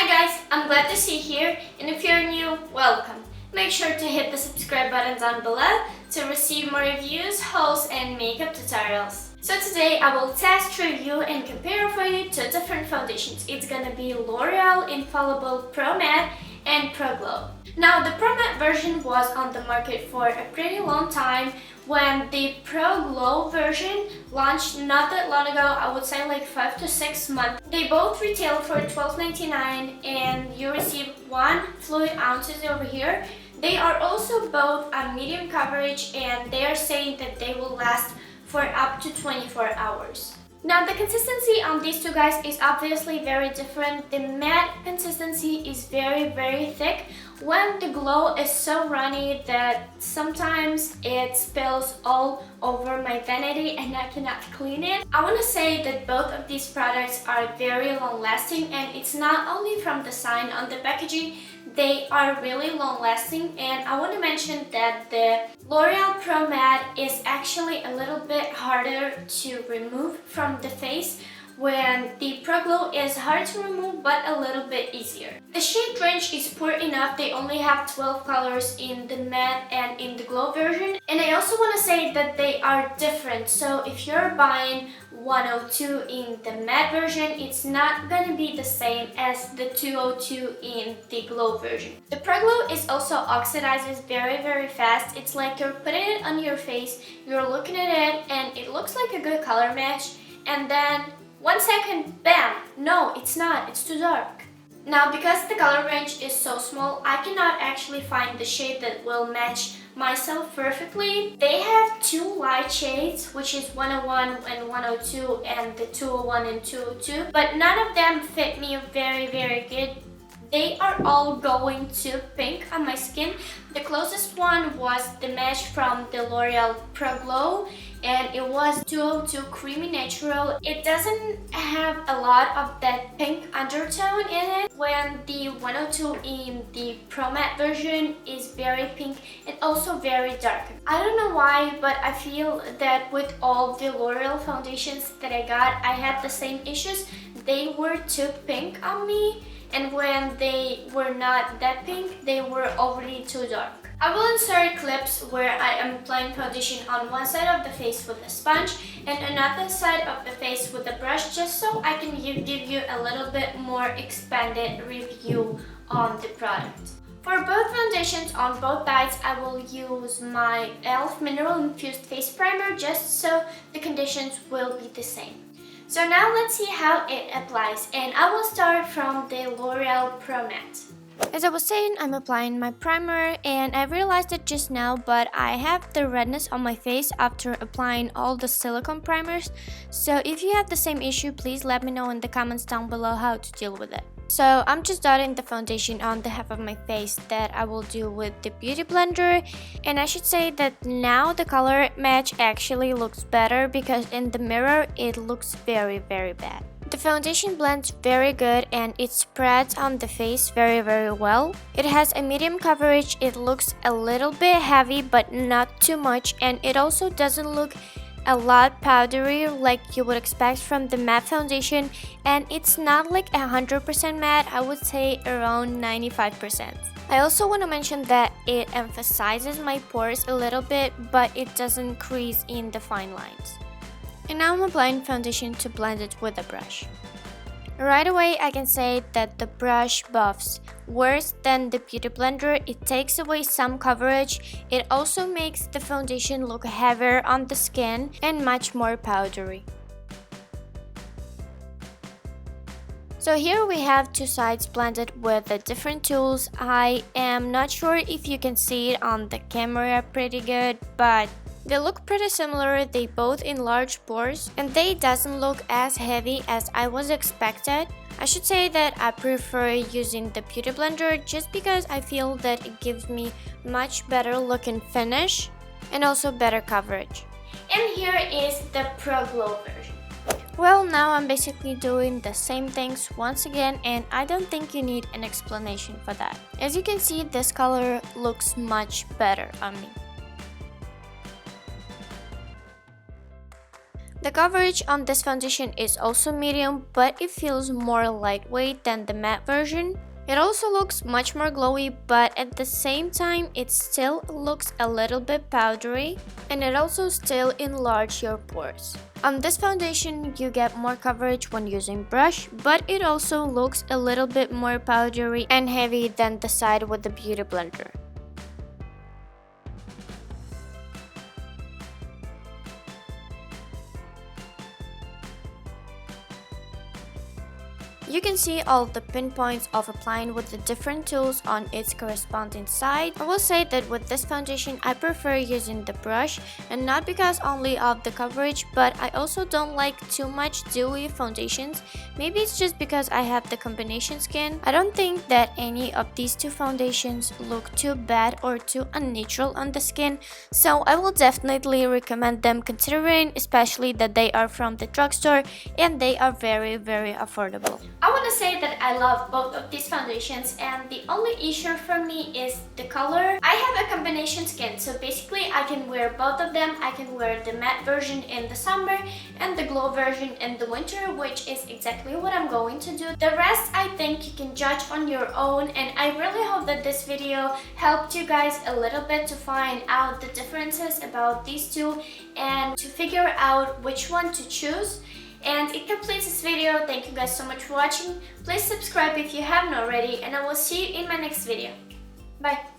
Hi guys, I'm glad to see you here, and if you're new, welcome. Make sure to hit the subscribe button down below to receive more reviews, hauls, and makeup tutorials. So today I will test, review, and compare for you two different foundations. It's gonna be L'Oreal Infallible Pro-Matte and Pro-Glow. Now the Pro-Matte version was on the market for a pretty long time. When the Pro-Glow version launched not that long ago, I would say like 5 to 6 months. They both retail for $12.99 and you receive 1 fluid ounces over here. They are also both a medium coverage and they are saying that they will last for up to 24 hours. Now the consistency on these two guys is obviously very different. The matte consistency is very thick, when the glow is so runny that sometimes it spills all over my vanity and I cannot clean it. I want to say that both of these products are very long lasting, and it's not only from the sign on the packaging, they are really long lasting. And I want to mention that the L'Oreal Pro Matte is actually a little bit harder to remove from the face, when the Pro-Glow is hard to remove but a little bit easier. The shade range is poor enough. They only have 12 colors in the matte and in the glow version. And I also want to say that they are different. So if you're buying 102 in the matte version, it's not gonna be the same as the 202 in the glow version. The Pro-Glow is also oxidizes very fast. It's like you're putting it on your face, you're looking at it, and it looks like a good color match, and then 1 second, bam! No, it's not, it's too dark. Now, because the color range is so small, I cannot actually find the shade that will match myself perfectly. They have 2 light shades, which is 101 and 102 and the 201 and 202, but none of them fit me very good. They are all going to pink on my skin. The closest one was the match from the L'Oreal Pro-Glow, and it was 202 Creamy Natural. It doesn't have a lot of that pink undertone in it, when the 102 in the Pro Matte version is very pink and also very dark. I don't know why, but I feel that with all the L'Oreal foundations that I got, I had the same issues. They were too pink on me, and when they were not that pink, they were already too dark. I will insert clips where I am applying foundation on one side of the face with a sponge and another side of the face with a brush, just so I can give you a little bit more expanded review on the product. For both foundations on both sides, I will use my e.l.f. Mineral Infused Face Primer just so the conditions will be the same. So now let's see how it applies, and I will start from the L'Oreal Pro Matte. As I was saying, I'm applying my primer, and I realized it just now, but I have the redness on my face after applying all the silicone primers. So if you have the same issue, please let me know in the comments down below how to deal with it. So I'm just dotting the foundation on the half of my face that I will do with the beauty blender, and I should say that now the color match actually looks better, because in the mirror it looks very bad. The foundation blends very good and it spreads on the face very well. It has a medium coverage. It looks a little bit heavy but not too much, and it also doesn't look a lot powdery like you would expect from the matte foundation, and it's not like 100% matte. I would say around 95%. I also want to mention that it emphasizes my pores a little bit, but it doesn't crease in the fine lines. And now I'm applying foundation to blend it with a brush. Right away I can say that the brush buffs worse than the beauty blender. It takes away some coverage. It also makes the foundation look heavier on the skin and much more powdery. So here we have 2 sides blended with the different tools. I am not sure if you can see it on the camera pretty good, but they look pretty similar. They both enlarge pores, and they doesn't look as heavy as I was expected. I should say that I prefer using the beauty blender just because I feel that it gives me much better looking finish and also better coverage. And here is the Pro-Glow version. Well, now I'm basically doing the same things once again, and I don't think you need an explanation for that. As you can see, this color looks much better on me. The coverage on this foundation is also medium, but it feels more lightweight than the matte version. It also looks much more glowy, but at the same time it still looks a little bit powdery, and it also still enlarges your pores. On this foundation you get more coverage when using brush, but it also looks a little bit more powdery and heavy than the side with the beauty blender. You can see all the pinpoints of applying with the different tools on its corresponding side. I will say that with this foundation I prefer using the brush, and not because only of the coverage, but I also don't like too much dewy foundations. Maybe it's just because I have the combination skin. I don't think that any of these two foundations look too bad or too unnatural on the skin, so I will definitely recommend them, considering especially that they are from the drugstore and they are very affordable. I want to say that I love both of these foundations, and the only issue for me is the color. I have a combination skin, so basically I can wear both of them. I can wear the matte version in the summer and the glow version in the winter, which is exactly what I'm going to do. The rest I think you can judge on your own, and I really hope that this video helped you guys a little bit to find out the differences about these two and to figure out which one to choose. And it completes this video. Thank you guys so much for watching. Please subscribe if you haven't already, and I will see you in my next video. Bye!